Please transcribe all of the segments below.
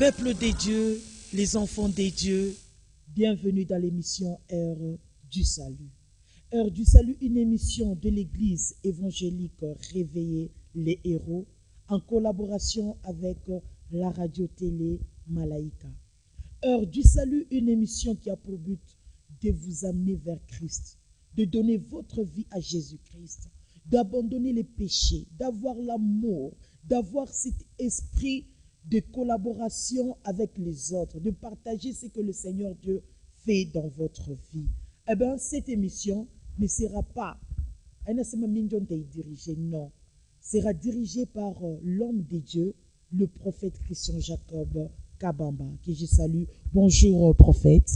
Peuple des dieux, les enfants des dieux, bienvenue dans l'émission Heure du Salut. Heure du Salut, une émission de l'église évangélique Réveiller les héros en collaboration avec la radio-télé Malaïka. Heure du Salut, une émission qui a pour but de vous amener vers Christ, de donner votre vie à Jésus-Christ, d'abandonner les péchés, d'avoir l'amour, d'avoir cet esprit de collaboration avec les autres, de partager ce que le Seigneur Dieu fait dans votre vie. Eh bien, cette émission ne sera pas, non, sera dirigée par l'homme de Dieu, le prophète Christian Jacob Kabamba, que je salue. Bonjour, prophète.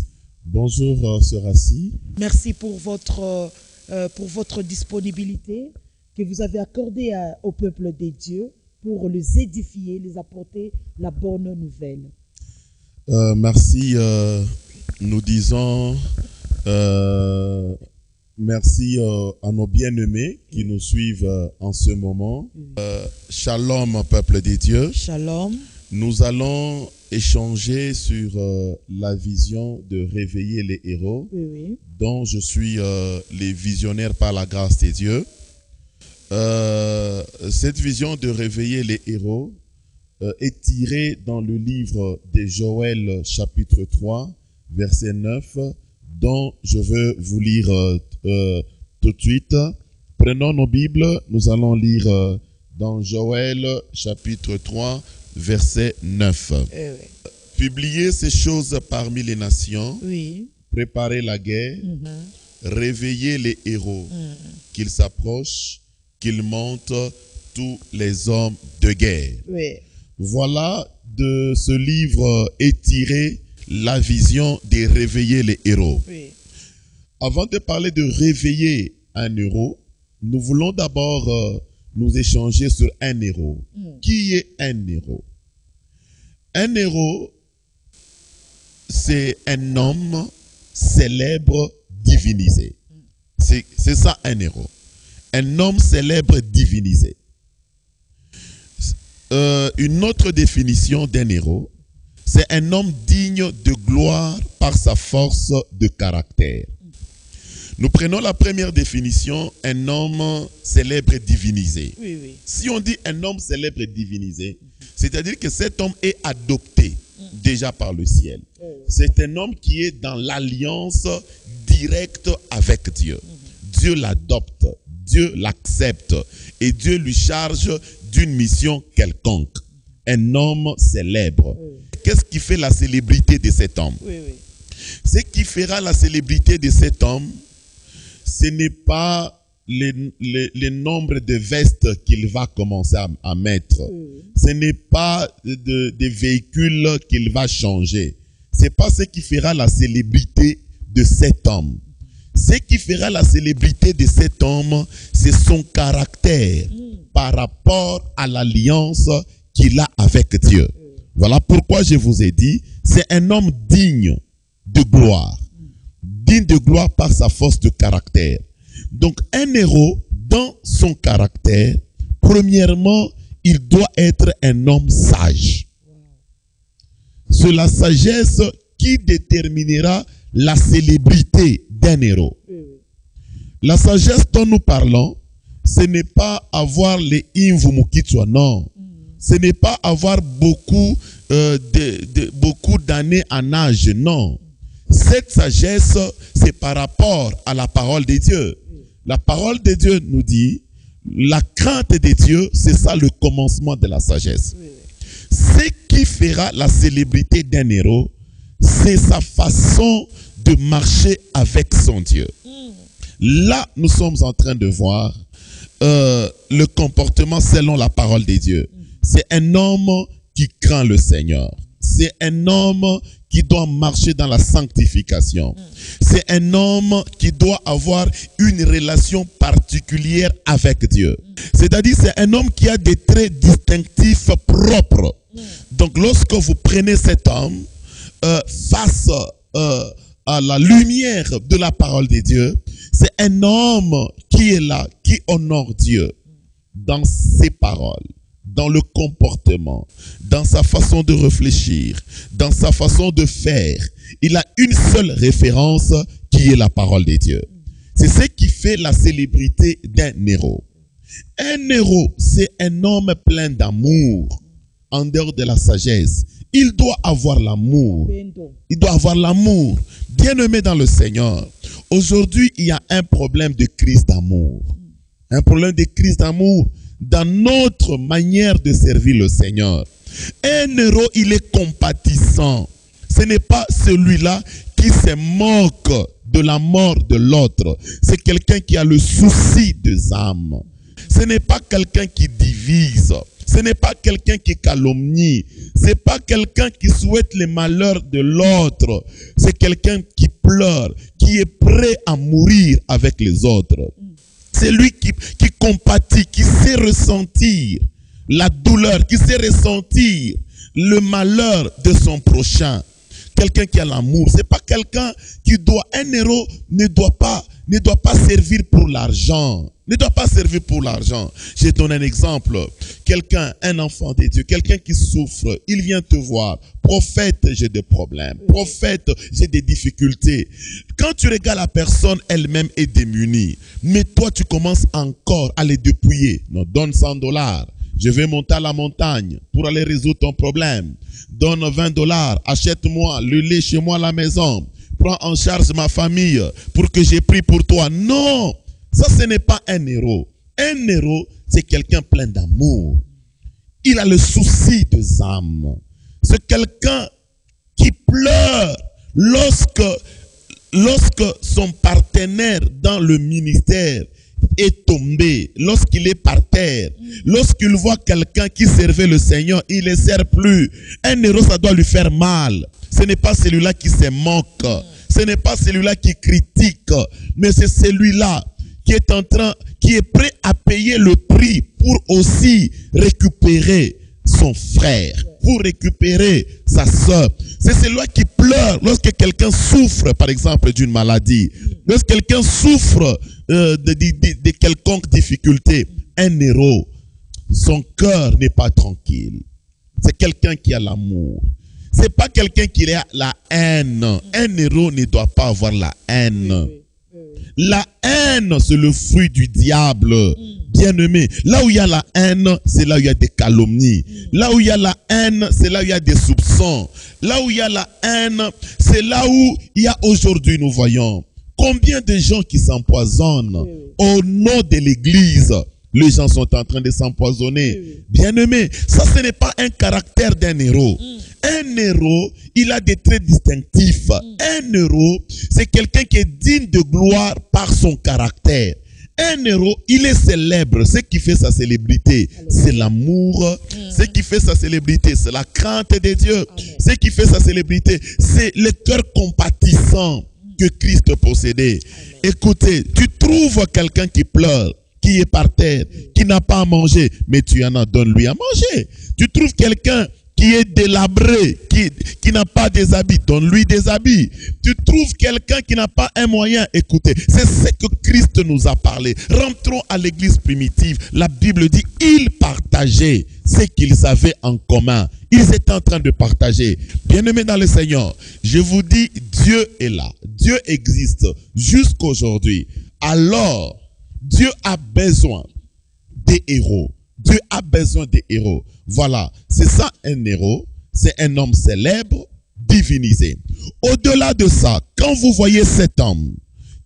Bonjour, sœur Assi. Merci pour votre disponibilité que vous avez accordée au peuple des dieux pour les édifier, les apporter la bonne nouvelle. Merci, nous disons merci à nos bien-aimés qui nous suivent en ce moment. Shalom, peuple des dieux. Shalom. Nous allons échanger sur la vision de réveiller les héros, dont je suis les visionnaires par la grâce des dieux. Cette vision de réveiller les héros est tirée dans le livre de Joël chapitre 3 verset 9 dont je veux vous lire tout de suite. Prenons nos Bibles, nous allons lire dans Joël chapitre 3 verset 9. Publiez ces choses parmi les nations, préparez la guerre, réveillez les héros, qu'ils s'approchent, qu'ils montent tous les hommes de guerre. Voilà, de ce livre est tirée la vision de réveiller les héros. Avant de parler de réveiller un héros, nous voulons d'abord nous échanger sur un héros. Qui est un héros? Un héros, c'est un homme célèbre divinisé. C'est ça un héros. Un homme célèbre divinisé. Une autre définition d'un héros, c'est un homme digne de gloire par sa force de caractère. Nous prenons la première définition, un homme célèbre divinisé. Si on dit un homme célèbre divinisé, c'est-à-dire que cet homme est adopté déjà par le ciel. C'est un homme qui est dans l'alliance directe avec Dieu. Dieu l'adopte, Dieu l'accepte et Dieu lui charge d'une mission quelconque. Un homme célèbre. Qu'est-ce qui fait la célébrité de cet homme? Ce qui fera la célébrité de cet homme, ce n'est pas le nombre de vestes qu'il va commencer à mettre. Ce n'est pas des véhicules qu'il va changer. Ce n'est pas ce qui fera la célébrité de cet homme. Ce qui fera la célébrité de cet homme, c'est son caractère par rapport à l'alliance qu'il a avec Dieu. Voilà pourquoi je vous ai dit, c'est un homme digne de gloire. Digne de gloire par sa force de caractère. Donc un héros, dans son caractère, premièrement, il doit être un homme sage. C'est la sagesse qui déterminera la célébrité d'un héros. La sagesse dont nous parlons, ce n'est pas avoir les invumukitswa, non. Ce n'est pas avoir beaucoup d'années en âge, non. Cette sagesse, c'est par rapport à la parole de Dieu. La parole de Dieu nous dit, la crainte de Dieu, c'est ça le commencement de la sagesse. Ce qui fera la célébrité d'un héros, c'est sa façon de marcher avec son Dieu. Là, nous sommes en train de voir le comportement selon la parole de Dieu. C'est un homme qui craint le Seigneur. C'est un homme qui doit marcher dans la sanctification. C'est un homme qui doit avoir une relation particulière avec Dieu. C'est-à-dire, c'est un homme qui a des traits distinctifs propres. Donc, lorsque vous prenez cet homme face à la lumière de la parole de Dieu, c'est un homme qui est là, qui honore Dieu dans ses paroles, dans le comportement, dans sa façon de réfléchir, dans sa façon de faire, il a une seule référence qui est la parole de Dieu. C'est ce qui fait la célébrité d'un héros. Un héros, c'est un homme plein d'amour, en dehors de la sagesse. Il doit avoir l'amour. Il doit avoir l'amour. Bien-aimé dans le Seigneur, aujourd'hui, il y a un problème de crise d'amour. Un problème de crise d'amour dans notre manière de servir le Seigneur. Un héros, il est compatissant. Ce n'est pas celui-là qui se moque de la mort de l'autre. C'est quelqu'un qui a le souci des âmes. Ce n'est pas quelqu'un qui divise. Ce n'est pas quelqu'un qui calomnie. Ce n'est pas quelqu'un qui souhaite le malheur de l'autre. C'est quelqu'un qui pleure, qui est prêt à mourir avec les autres. C'est lui qui compatit, qui sait ressentir la douleur, qui sait ressentir le malheur de son prochain. Quelqu'un qui a l'amour. C'est pas quelqu'un qui doit, un héros ne doit pas servir pour l'argent. Ne doit pas servir pour l'argent. Je donne un exemple. Quelqu'un, un enfant de Dieu, quelqu'un qui souffre, il vient te voir. Prophète, j'ai des problèmes. Prophète, j'ai des difficultés. Quand tu regardes la personne, elle-même est démunie. Mais toi, tu commences encore à les dépouiller. Non, donne $100. Je vais monter à la montagne pour aller résoudre ton problème. Donne $20. Achète-moi le lait chez moi à la maison. Prends en charge ma famille pour que j'ai pris pour toi. Non! Ça, ce n'est pas un héros. Un héros, c'est quelqu'un plein d'amour. Il a le souci des âmes. C'est quelqu'un qui pleure lorsque son partenaire dans le ministère est tombé, lorsqu'il est par terre, lorsqu'il voit quelqu'un qui servait le Seigneur, il ne le sert plus. Un héros, ça doit lui faire mal. Ce n'est pas celui-là qui se moque. Ce n'est pas celui-là qui critique. Mais c'est celui-là qui est prêt à payer le prix pour aussi récupérer son frère, pour récupérer sa soeur. C'est celui qui pleure lorsque quelqu'un souffre, par exemple, d'une maladie. Lorsque quelqu'un souffre de quelconque difficulté. Un héros, son cœur n'est pas tranquille. C'est quelqu'un qui a l'amour. C'est pas quelqu'un qui a la haine. Un héros ne doit pas avoir la haine. La haine, c'est le fruit du diable. Bien-aimé, là où il y a la haine, c'est là où il y a des calomnies. Là où il y a la haine, c'est là où il y a des soupçons. Là où il y a la haine, c'est là où il y a aujourd'hui, nous voyons, combien de gens qui s'empoisonnent au nom de l'église. Les gens sont en train de s'empoisonner. Bien-aimé, ça ce n'est pas un caractère d'un héros. Un héros, il a des traits distinctifs. Un héros, c'est quelqu'un qui est digne de gloire par son caractère. Un héros, il est célèbre. Ce qui fait sa célébrité, c'est l'amour. Ce qui fait sa célébrité, c'est la crainte de Dieu. Ce qui fait sa célébrité, c'est le cœur compatissant que Christ possédait. Écoutez, tu trouves quelqu'un qui pleure, qui est par terre, qui n'a pas à manger, mais tu en as, donne-lui à manger. Tu trouves quelqu'un qui est délabré, qui n'a pas des habits, donne-lui des habits. Tu trouves quelqu'un qui n'a pas un moyen, écoutez, c'est ce que Christ nous a parlé. Rentrons à l'église primitive. La Bible dit, ils partageaient ce qu'ils avaient en commun. Ils étaient en train de partager. Bien-aimés dans le Seigneur, je vous dis, Dieu est là. Dieu existe jusqu'aujourd'hui. Alors, Dieu a besoin des héros. Dieu a besoin des héros. Voilà, c'est ça un héros. C'est un homme célèbre, divinisé. Au-delà de ça, quand vous voyez cet homme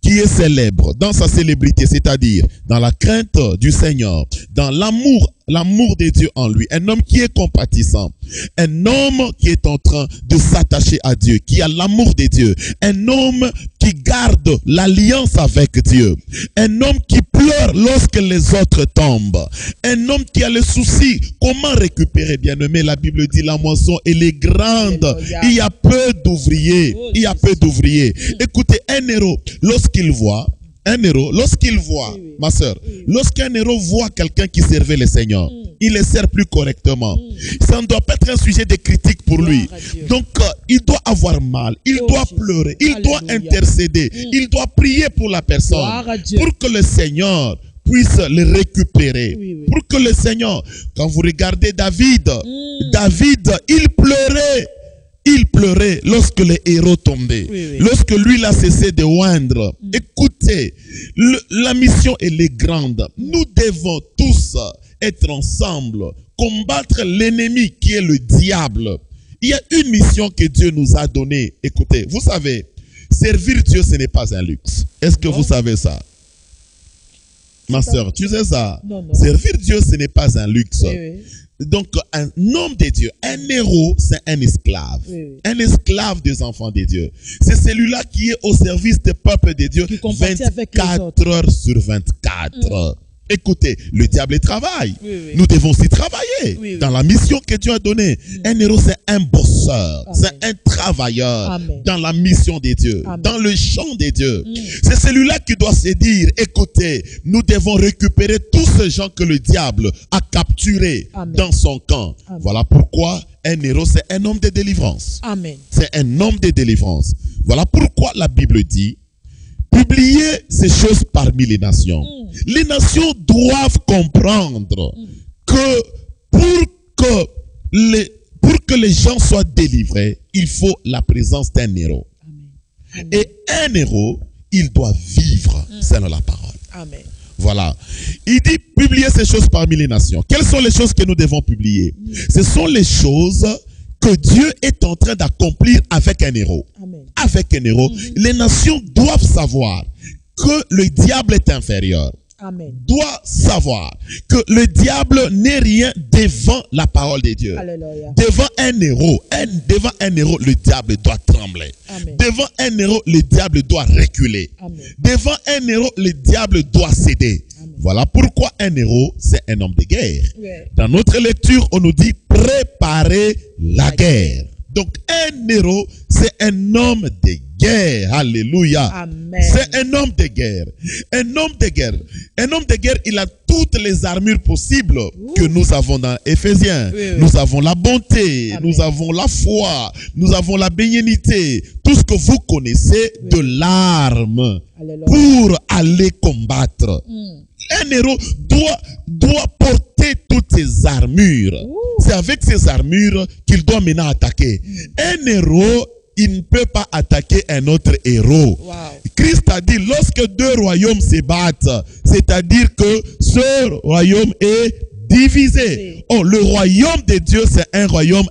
qui est célèbre dans sa célébrité, c'est-à-dire dans la crainte du Seigneur, dans l'amour de Dieu en lui, un homme qui est compatissant, un homme qui est en train de s'attacher à Dieu, qui a l'amour de Dieu, un homme qui garde l'alliance avec Dieu, un homme qui pleure lorsque les autres tombent, un homme qui a le souci, comment récupérer, bien-aimé, la Bible dit la moisson elle est grande, il y a peu d'ouvriers, Écoutez, un héros, lorsqu'il voit, ma soeur, lorsqu'un héros voit quelqu'un qui servait le Seigneur, il le sert plus correctement. Ça ne doit pas être un sujet de critique pour lui. Donc, il doit avoir mal, il doit pleurer, il doit intercéder, il doit prier pour la personne, pour que le Seigneur puisse les récupérer. Oui, oui. Pour que le Seigneur, quand vous regardez David, David, il pleurait lorsque les héros tombaient. Oui, oui. Lorsque lui, il a cessé de oindre. Écoutez, la mission, elle est grande. Nous devons tous être ensemble, combattre l'ennemi qui est le diable. Il y a une mission que Dieu nous a donnée. Écoutez, vous savez, servir Dieu, ce n'est pas un luxe. Est-ce que vous savez ça? Ma soeur, tu sais ça? Non, non. Servir Dieu, ce n'est pas un luxe. Oui, oui. Donc, un homme de Dieu, un héros, c'est un esclave. Oui, oui. Un esclave des enfants de Dieu. C'est celui-là qui est au service des peuples de Dieu Qui compatit avec les 24 heures sur 24. Écoutez, le diable travaille. Oui, oui. Nous devons aussi travailler Oui, oui. dans la mission que Dieu a donnée. Un héros, c'est un bosseur, Amen. c'est un travailleur Amen. dans la mission de Dieu, Amen. dans le champ de Dieu. C'est celui-là qui doit se dire, écoutez, nous devons récupérer tous ces gens que le diable a capturés Amen. dans son camp. Amen. Voilà pourquoi un héros, c'est un homme de délivrance. Amen. C'est un homme de délivrance. Voilà pourquoi la Bible dit, publiez ces choses parmi les nations. Les nations doivent comprendre que pour que les gens soient délivrés, il faut la présence d'un héros. Amen. Et un héros, il doit vivre selon la parole. Amen. Voilà. Il dit publier ces choses parmi les nations. Quelles sont les choses que nous devons publier? Ce sont les choses que Dieu est en train d'accomplir avec un héros. Amen. Avec un héros, les nations doivent savoir que le diable est inférieur. Amen. Doit savoir que le diable n'est rien devant la parole de Dieu. Alléluia. Devant un héros, le diable doit trembler. Amen. Devant un héros, le diable doit reculer. Amen. Devant un héros, le diable doit céder. Amen. Voilà pourquoi un héros, c'est un homme de guerre. Ouais. Dans notre lecture, on nous dit préparer la guerre. Donc un héros, c'est un homme de guerre. Alléluia. Amen. C'est un homme de guerre. Un homme de guerre. Un homme de guerre, il a toutes les armures possibles que nous avons dans Éphésiens. Oui, oui. Nous avons la bonté, Amen. nous avons la foi, nous avons la bénignité. Tout ce que vous connaissez de l'arme Alléluia. pour aller combattre. Un héros doit porter toutes ses armures. C'est avec ses armures qu'il doit maintenant attaquer. Un héros, il ne peut pas attaquer un autre héros. Wow. Christ a dit, lorsque deux royaumes se battent, c'est-à-dire que ce royaume est divisé. Oh, le royaume de Dieu, c'est un royaume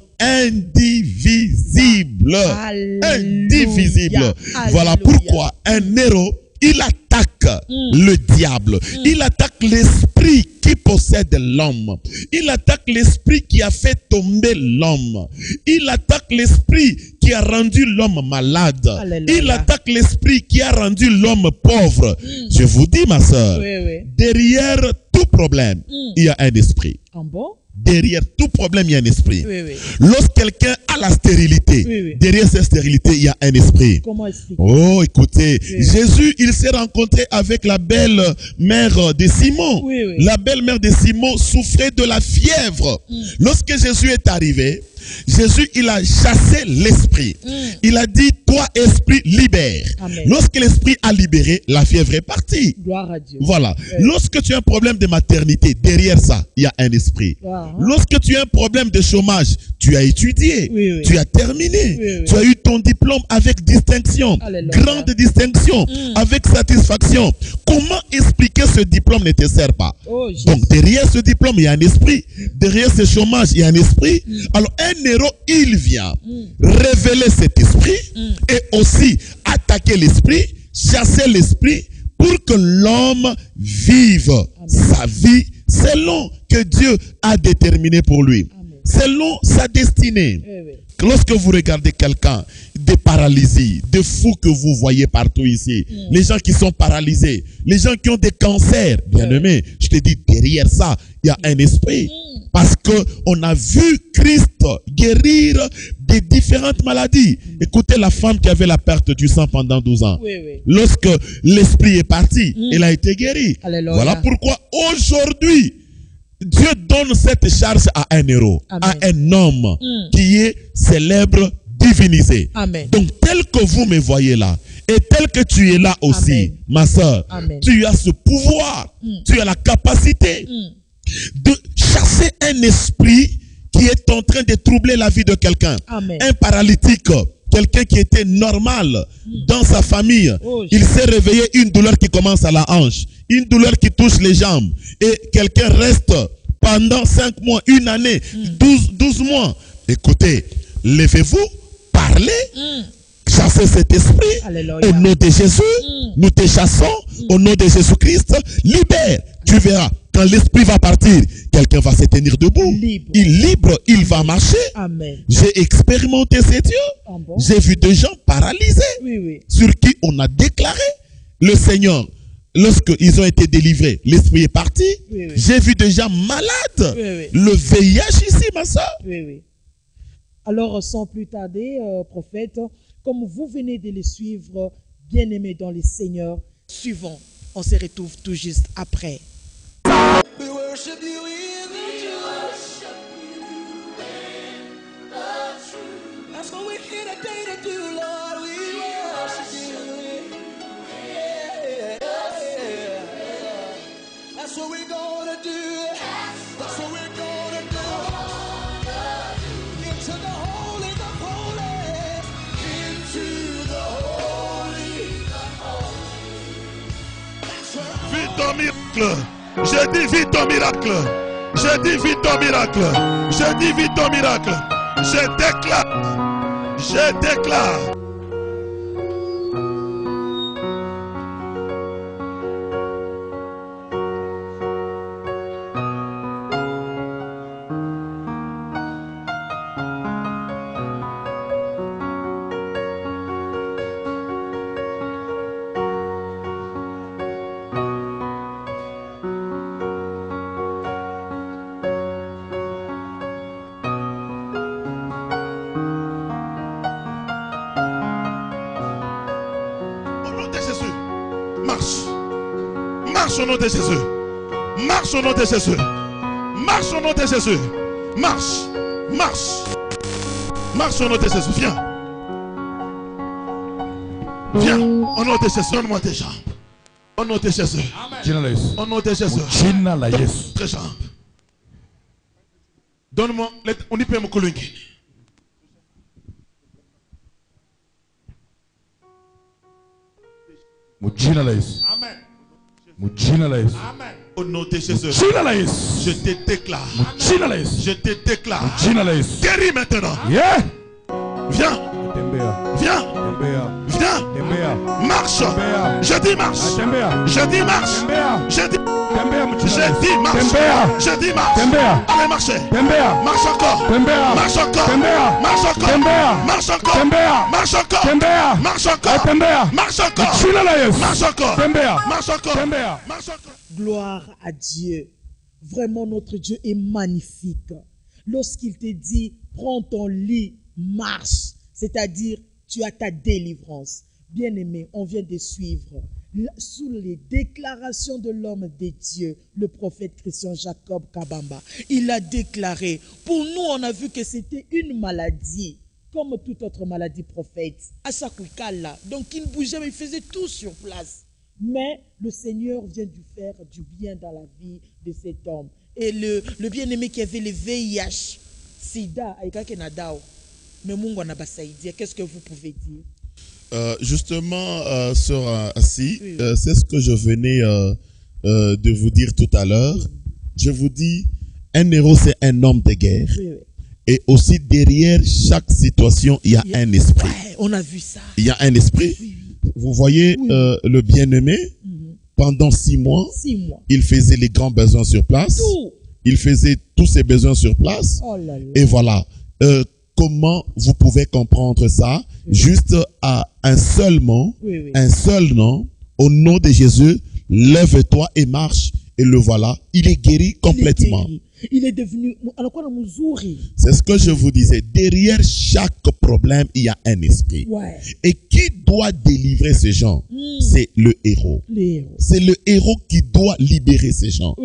indivisible. Alléluia. Indivisible. Voilà Alléluia. pourquoi un héros, il attaque le diable. Il attaque l'esprit qui possède l'homme. Il attaque l'esprit qui a fait tomber l'homme. Il attaque l'esprit qui a rendu l'homme malade. Alléluia. Il attaque l'esprit qui a rendu l'homme pauvre. Je vous dis, ma soeur, Oui, oui. derrière tout problème, il y a un esprit. En bon? Derrière tout problème, il y a un esprit. Oui, oui. Lorsque quelqu'un a la stérilité, Oui, oui. derrière cette stérilité, il y a un esprit. Comment expliquer? Oh, écoutez, Oui. Jésus, il s'est rencontré avec la belle mère de Simon. Oui, oui. La belle mère de Simon souffrait de la fièvre. Lorsque Jésus est arrivé, Jésus, il a chassé l'esprit. Il a dit, toi, esprit, libère. Amen. Lorsque l'esprit a libéré, la fièvre est partie. Gloire à Dieu. Voilà. Oui. Lorsque tu as un problème de maternité, derrière ça, il y a un esprit. Wow. Lorsque tu as un problème de chômage, tu as étudié, Oui, oui. tu as terminé, Oui, oui. tu as eu ton diplôme avec distinction, Alléluia. grande distinction, avec satisfaction. Comment expliquer ce diplôme ne te sert pas? Oh, Jésus. Donc derrière ce diplôme, il y a un esprit. Derrière ce chômage, il y a un esprit. Alors un héros, il vient révéler cet esprit et aussi attaquer l'esprit, chasser l'esprit pour que l'homme vive sa vie selon que Dieu a déterminé pour lui. Amen. Selon sa destinée. Oui, oui. Lorsque vous regardez quelqu'un, des paralysies, des fous que vous voyez partout ici, les gens qui sont paralysés, les gens qui ont des cancers, bien aimé, je te dis, derrière ça, il y a un esprit. Parce que on a vu Christ guérir des différentes maladies. Écoutez la femme qui avait la perte du sang pendant 12 ans. Oui, oui. Lorsque l'esprit est parti, elle a été guérie. Alléluia. Voilà pourquoi aujourd'hui, Dieu donne cette charge à un héros, Amen. à un homme qui est célèbre divinisé. Amen. Donc, tel que vous me voyez là, et tel que tu es là aussi, Amen. ma soeur, Amen. tu as ce pouvoir, tu as la capacité de chasser un esprit qui est en train de troubler la vie de quelqu'un. Amen. Un paralytique, quelqu'un qui était normal dans sa famille. Oh, Il s'est réveillé, une douleur qui commence à la hanche, une douleur qui touche les jambes. Et quelqu'un reste pendant 5 mois, une année, 12 mois. Écoutez, levez-vous, parlez, chassez cet esprit. Alléluia. Au nom de Jésus, nous te chassons. Au nom de Jésus-Christ, libère. Tu verras, quand l'esprit va partir, quelqu'un va se tenir debout. Libre. Il va marcher. Amen. J'ai expérimenté ces dieux. Ah bon? J'ai vu des gens paralysés Oui, oui. sur qui on a déclaré le Seigneur. Lorsqu'ils ont été délivrés, l'esprit est parti. Oui, oui. J'ai vu des gens malades. Oui, oui. Le VIH ici, ma soeur. Oui, oui. Alors, sans plus tarder, prophète, comme vous venez de les suivre, bien-aimés dans les Seigneurs, suivons. On se retrouve tout juste après. We worship you in the truth. That's what we're here today to do, Lord. We worship you. Yeah. That's what we're gonna do. That's what we're gonna do. Into the holy of holies. Into the holy. That's where I Vis ton miracle. Je dis vis ton miracle. Je dis vis ton miracle. Je dis vis ton miracle. Je déclare. Je déclare. Marche au nom de Jésus. Marche au nom de Jésus. Marche au nom de Jésus. Marche. Marche. Marche au nom de Jésus. Viens. Viens. Au nom de Jésus. Donne-moi tes jambes. Au nom de Jésus. Au nom de Jésus. Tes jambes. Donne-moi. On y peut me colonner. Amen. Amen. Au nom de Jésus. Je te déclare. Je te déclare. Guéris maintenant. Viens. Viens. Viens. Marche. Je dis marche. Je dis marche. Je dis marche. Je dis marche. Allez marcher. Marche encore. Marche encore. Marche encore. Marche encore. Marche encore. Marche encore. Marche encore. Marche encore. Marche encore. Marche encore. Gloire à Dieu. Vraiment, notre Dieu est magnifique. Lorsqu'il te dit, prends ton lit, marche, c'est-à-dire, tu as ta délivrance. Bien-aimé, on vient de suivre, sous les déclarations de l'homme de Dieu, le prophète Christian Jacob Kabamba. Il a déclaré, pour nous, on a vu que c'était une maladie, comme toute autre maladie, prophète. Asakukala. Donc, il ne bougeait, mais il faisait tout sur place. Mais le Seigneur vient de faire du bien dans la vie de cet homme. Et le bien-aimé qui avait le VIH, Sida, mais qu'est-ce que vous pouvez dire? Justement, Sœur Assi, c'est ce que je venais de vous dire tout à l'heure. Je vous dis, un héros, c'est un homme de guerre. Et aussi, derrière chaque situation, il y a un esprit. Ouais, on a vu ça. Il y a un esprit. Vous voyez le bien-aimé, pendant 6 mois, il faisait les grands besoins sur place. Il faisait tous ses besoins sur place. Oh là là. Et voilà. Comment vous pouvez comprendre ça? Juste à un seul mot, un seul nom, au nom de Jésus, lève-toi et marche. Et le voilà, il est guéri complètement. Il est devenu. C'est ce que je vous disais. Derrière chaque problème, il y a un esprit. Ouais. Et qui doit délivrer ces gens? C'est le héros. C'est le héros qui doit libérer ces gens.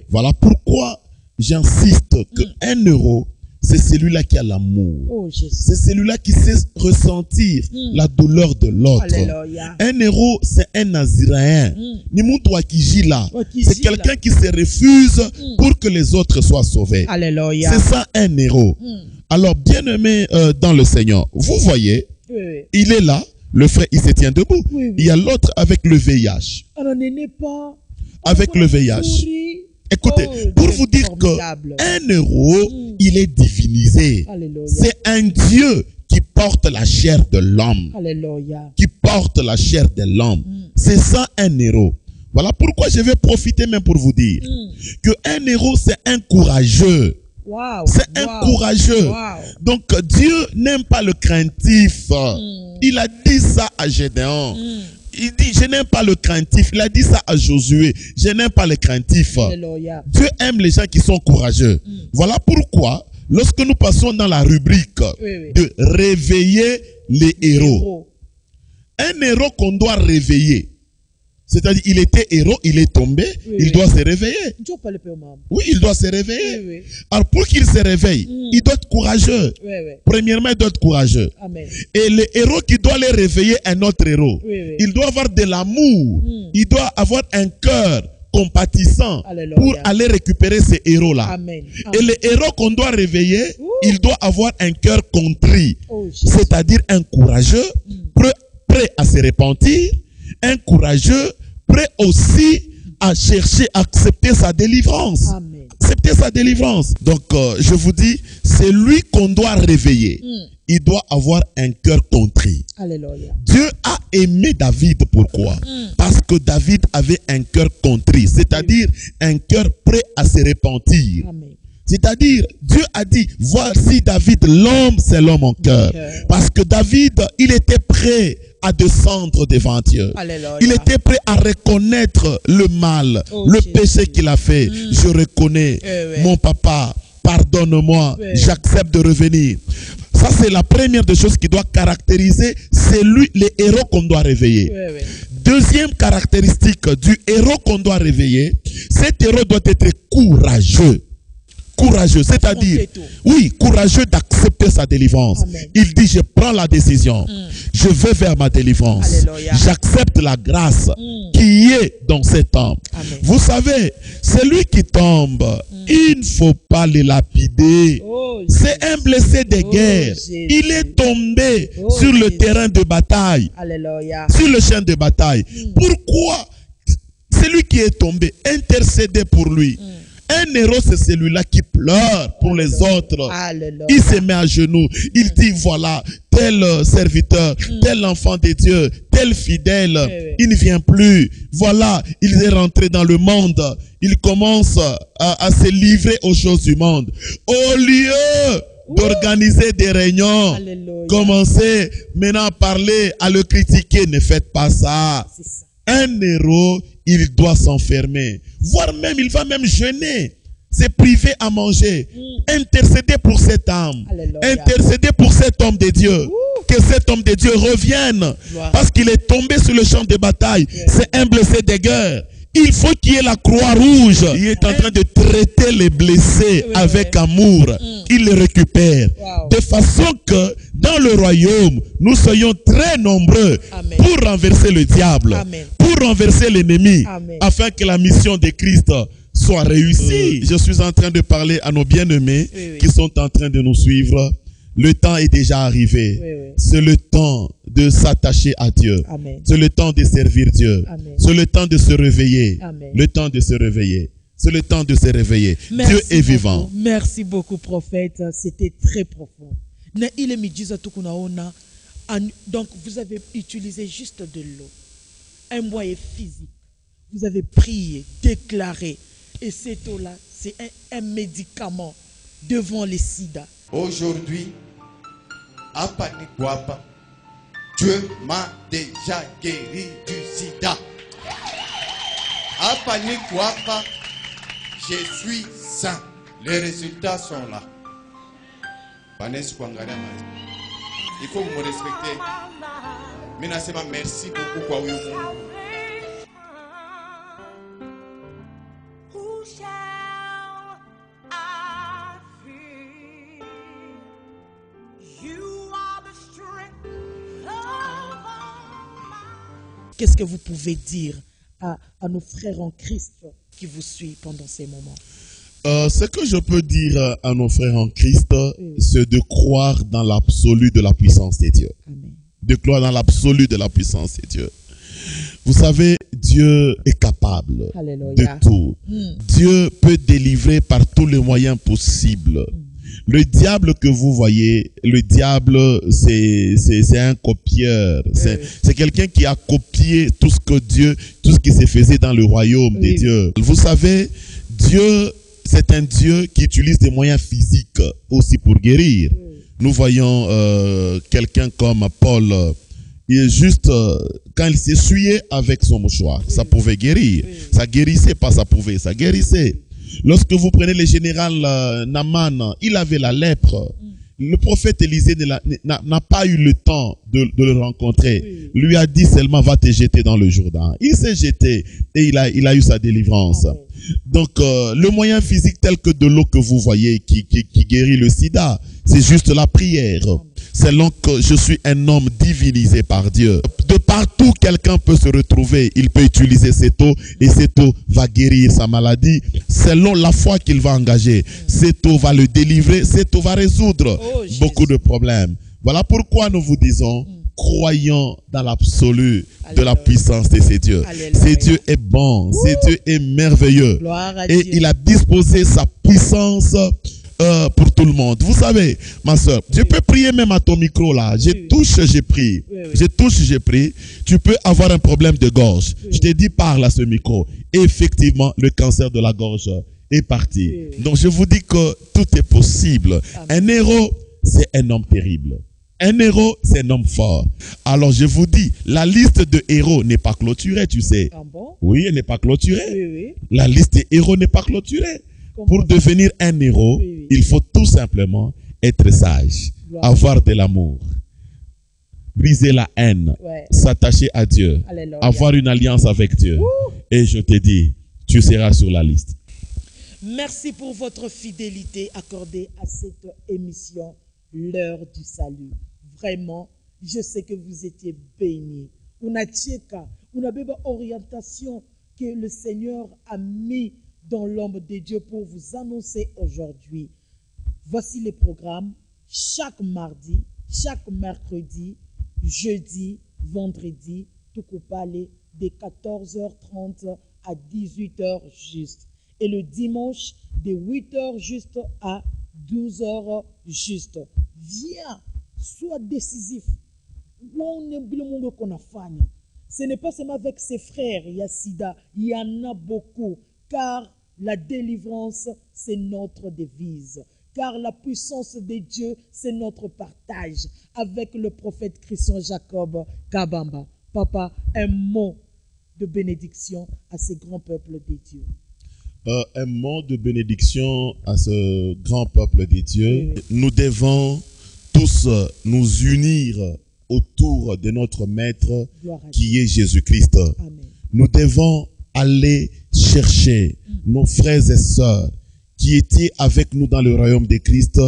Voilà pourquoi j'insiste qu'un héros, c'est celui-là qui a l'amour. Oh Jésus. C'est celui-là qui sait ressentir la douleur de l'autre. Alléluia. Un héros, c'est un naziréen. Ni mtu akijila. Akijila. C'est quelqu'un qui se refuse pour que les autres soient sauvés. Alléluia. C'est ça un héros. Alors, bien-aimé dans le Seigneur, vous voyez, Oui, oui. il est là, le frère, il se tient debout. Oui, oui. Il y a l'autre avec le VIH. Alors, n'est pas. Avec le VIH. Écoutez, Oh, pour Dieu vous dire formidable. qu'un héros, il est divinisé. Alléluia. C'est un Dieu qui porte la chair de l'homme. Alléluia. Qui porte la chair de l'homme. C'est ça un héros. Voilà pourquoi je vais profiter même pour vous dire qu'un héros, c'est un courageux. Wow. C'est un courageux. Wow. Donc Dieu n'aime pas le craintif. Il a dit ça à Gédéon. Il dit, je n'aime pas le craintif. Il a dit ça à Josué. Je n'aime pas le craintif. Alléluia. Dieu aime les gens qui sont courageux. Voilà pourquoi, lorsque nous passons dans la rubrique Oui. de réveiller les héros, un héros qu'on doit réveiller, c'est-à-dire il était héros, il est tombé, il doit se réveiller. Dieu parle peu, maman. Oui, il doit se réveiller. Oui. Alors pour qu'il se réveille, il doit être courageux. Oui. Premièrement, il doit être courageux. Amen. Et le héros qui doit les réveiller, un autre héros, Oui. il doit avoir de l'amour. Il doit avoir un cœur compatissant Alléluia. pour aller récupérer ces héros-là. Amen. Et le héros qu'on doit réveiller, il doit avoir un cœur contrit, Oh, Jésus. c'est-à-dire un courageux, prêt à se repentir, un courageux, prêt aussi à chercher, à accepter sa délivrance. Amen. Accepter sa délivrance. Donc, je vous dis, c'est lui qu'on doit réveiller. Il doit avoir un cœur contrit. Alléluia. Dieu a aimé David. Pourquoi? Parce que David avait un cœur contrit, c'est-à-dire un cœur prêt à se repentir. Amen. C'est-à-dire, Dieu a dit, voici David, l'homme, c'est l'homme en cœur. Parce que David, il était prêt à descendre devant Dieu. Alléluia. Il était prêt à reconnaître le mal, le Jésus. péché qu'il a fait. Je reconnais, oui. mon papa, pardonne-moi, Oui. j'accepte de revenir. Ça, c'est la première des choses qui doit caractériser, c'est lui, les héros qu'on doit réveiller. Oui. Deuxième caractéristique du héros qu'on doit réveiller, cet héros doit être courageux. Courageux, c'est-à-dire, Affronter tout. oui, courageux d'accepter sa délivrance. Amen. Il dit, je prends la décision. Je vais vers ma délivrance. Alléluia. J'accepte la grâce qui est dans cet homme. Amen. Vous savez, celui qui tombe, il ne faut pas le lapider. Oh, C'est un blessé de Oh, guerre. Jésus. Il est tombé Oh, sur le Jésus. terrain de bataille, Alléluia. sur le champ de bataille. Pourquoi celui qui est tombé, intercéder pour lui? Un héros, c'est celui-là qui pleure pour les autres. Alléluia. Il se met à genoux. Il dit, voilà, tel serviteur, tel enfant de Dieu, tel fidèle, oui. il ne vient plus. Voilà, il est rentré dans le monde. Il commence à se livrer aux choses du monde. Au lieu d'organiser des réunions, Alléluia. commencez maintenant à parler, à le critiquer. Ne faites pas ça. C'est ça. Un héros, il doit s'enfermer. Voire même, il va même jeûner. Se priver à manger. Intercéder pour cette âme. Alléluia. Intercéder pour cet homme de Dieu. Que cet homme de Dieu revienne. Gloire. Parce qu'il est tombé sur le champ de bataille. C'est un blessé de guerre. Il faut qu'il y ait la croix rouge. Il est en train de traiter les blessés avec amour. Il les récupère. Wow. De façon que dans le royaume, nous soyons très nombreux Amen. pour renverser le diable, Amen. pour renverser l'ennemi, Amen. afin que la mission de Christ soit réussie. Je suis en train de parler à nos bien-aimés Oui. qui sont en train de nous suivre. Le temps est déjà arrivé. Oui. C'est le temps de s'attacher à Dieu. Amen. C'est le temps de servir Dieu. Amen. C'est le temps de se réveiller. Amen. Le temps de se réveiller. C'est le temps de se réveiller. Merci Dieu est beaucoup. vivant. Merci beaucoup, prophète. C'était très profond. Na ile miujiza tu kunaona. Donc, vous avez utilisé juste de l'eau. Un moyen physique. Vous avez prié, déclaré. Et cette eau-là, c'est un médicament devant les sida. Aujourd'hui, à Paniguapa, Dieu m'a déjà guéri du sida. À Paniguapa, je suis sain. Les résultats sont là. Vanessa Kwangana, il faut me respecter. Minasema, merci beaucoup kwa huyu Mungu. Who shall I fear? Qu'est-ce que vous pouvez dire à nos frères en Christ qui vous suivent pendant ces moments? Ce que je peux dire à nos frères en Christ, c'est de croire dans l'absolu de la puissance de Dieu. Amen. De croire dans l'absolu de la puissance de Dieu. Vous savez, Dieu est capable Alléluia. de tout. Dieu peut délivrer par tous les moyens possibles. Le diable que vous voyez, le diable, c'est un copieur. C'est quelqu'un qui a copié tout ce qui se faisait dans le royaume de Dieu. Vous savez, Dieu, c'est un Dieu qui utilise des moyens physiques aussi pour guérir. Nous voyons quelqu'un comme Paul. Il est juste, quand il s'essuyait avec son mouchoir, ça pouvait guérir. Ça guérissait, pas ça pouvait, ça guérissait. Lorsque vous prenez le général Naaman, il avait la lèpre. Le prophète Élisée n'a pas eu le temps de le rencontrer. Lui a dit seulement, va te jeter dans le Jourdain. Il s'est jeté et il a eu sa délivrance. Donc, le moyen physique tel que de l'eau que vous voyez qui guérit le sida, c'est juste la prière. Selon que je suis un homme divinisé par Dieu. De partout, quelqu'un peut se retrouver. Il peut utiliser cette eau et cette eau va guérir sa maladie. Selon la foi qu'il va engager, cette eau va le délivrer, cette eau va résoudre beaucoup de problèmes. Voilà pourquoi nous vous disons, croyons dans l'absolu de la puissance de ces dieux. Ces Dieu est bon, ces Dieu est merveilleux. Et Dieu. il a disposé sa puissance pour tout le monde. Vous savez, ma soeur, je peux prier même à ton micro là. Je touche, j'ai prie. Je touche, j'ai prie. Tu peux avoir un problème de gorge. Je te dis, parle à ce micro. Et effectivement, le cancer de la gorge est parti. Donc je vous dis que tout est possible. Un héros, c'est un homme terrible. Un héros, c'est un homme fort. Alors je vous dis, la liste de héros n'est pas clôturée, tu sais. Ah bon? Oui, elle n'est pas clôturée. Oui. La liste des héros n'est pas clôturée. Pour devenir un héros, il faut tout simplement être sage, avoir de l'amour, briser la haine, s'attacher à Dieu, Alléluia. avoir une alliance avec Dieu. Et je te dis, tu seras sur la liste. Merci pour votre fidélité accordée à cette émission, l'heure du salut. Vraiment, je sais que vous étiez bénis. On a une orientation que le Seigneur a mis dans l'ombre de Dieu pour vous annoncer aujourd'hui. Voici les programmes chaque mardi, chaque mercredi, jeudi, vendredi, tout coupé de 14h30 à 18h juste. Et le dimanche, de 8h juste à 12h juste. Viens, sois décisif. Ce n'est pas seulement avec ses frères, il y a sida, il y en a beaucoup. Car la délivrance, c'est notre devise. Car la puissance de Dieu, c'est notre partage. Avec le prophète Christian Jacob Kabamba. Papa, un mot de bénédiction à ce grand peuple de Dieu. Un mot de bénédiction à ce grand peuple de Dieu. Nous devons tous nous unir autour de notre Maître qui est Jésus-Christ. Nous devons aller chercher nos frères et sœurs qui étaient avec nous dans le royaume de Christ.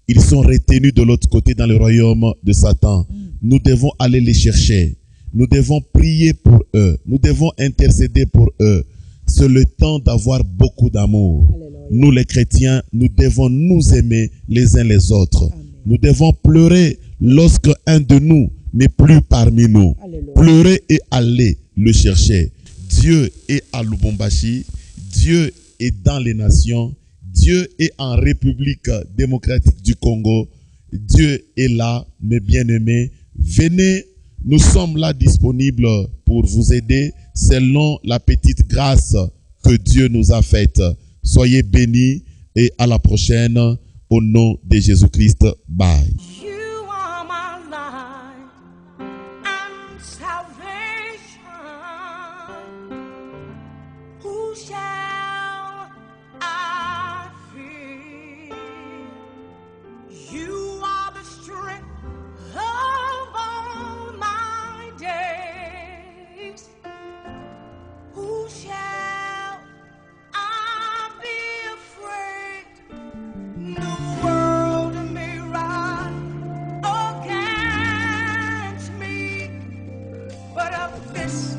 Ils sont retenus de l'autre côté dans le royaume de Satan. Nous devons aller les chercher. Nous devons prier pour eux. Nous devons intercéder pour eux. C'est le temps d'avoir beaucoup d'amour. Nous les chrétiens, nous devons nous aimer les uns les autres. Amen. Nous devons pleurer lorsque un de nous n'est plus parmi nous. Alléluia. Pleurer et aller le chercher. Dieu est à Lubumbashi, Dieu est dans les nations, Dieu est en République démocratique du Congo, Dieu est là, mes bien-aimés. Venez, nous sommes là disponibles pour vous aider selon la petite grâce que Dieu nous a faite. Soyez bénis et à la prochaine au nom de Jésus-Christ. Bye. The world may rise but of this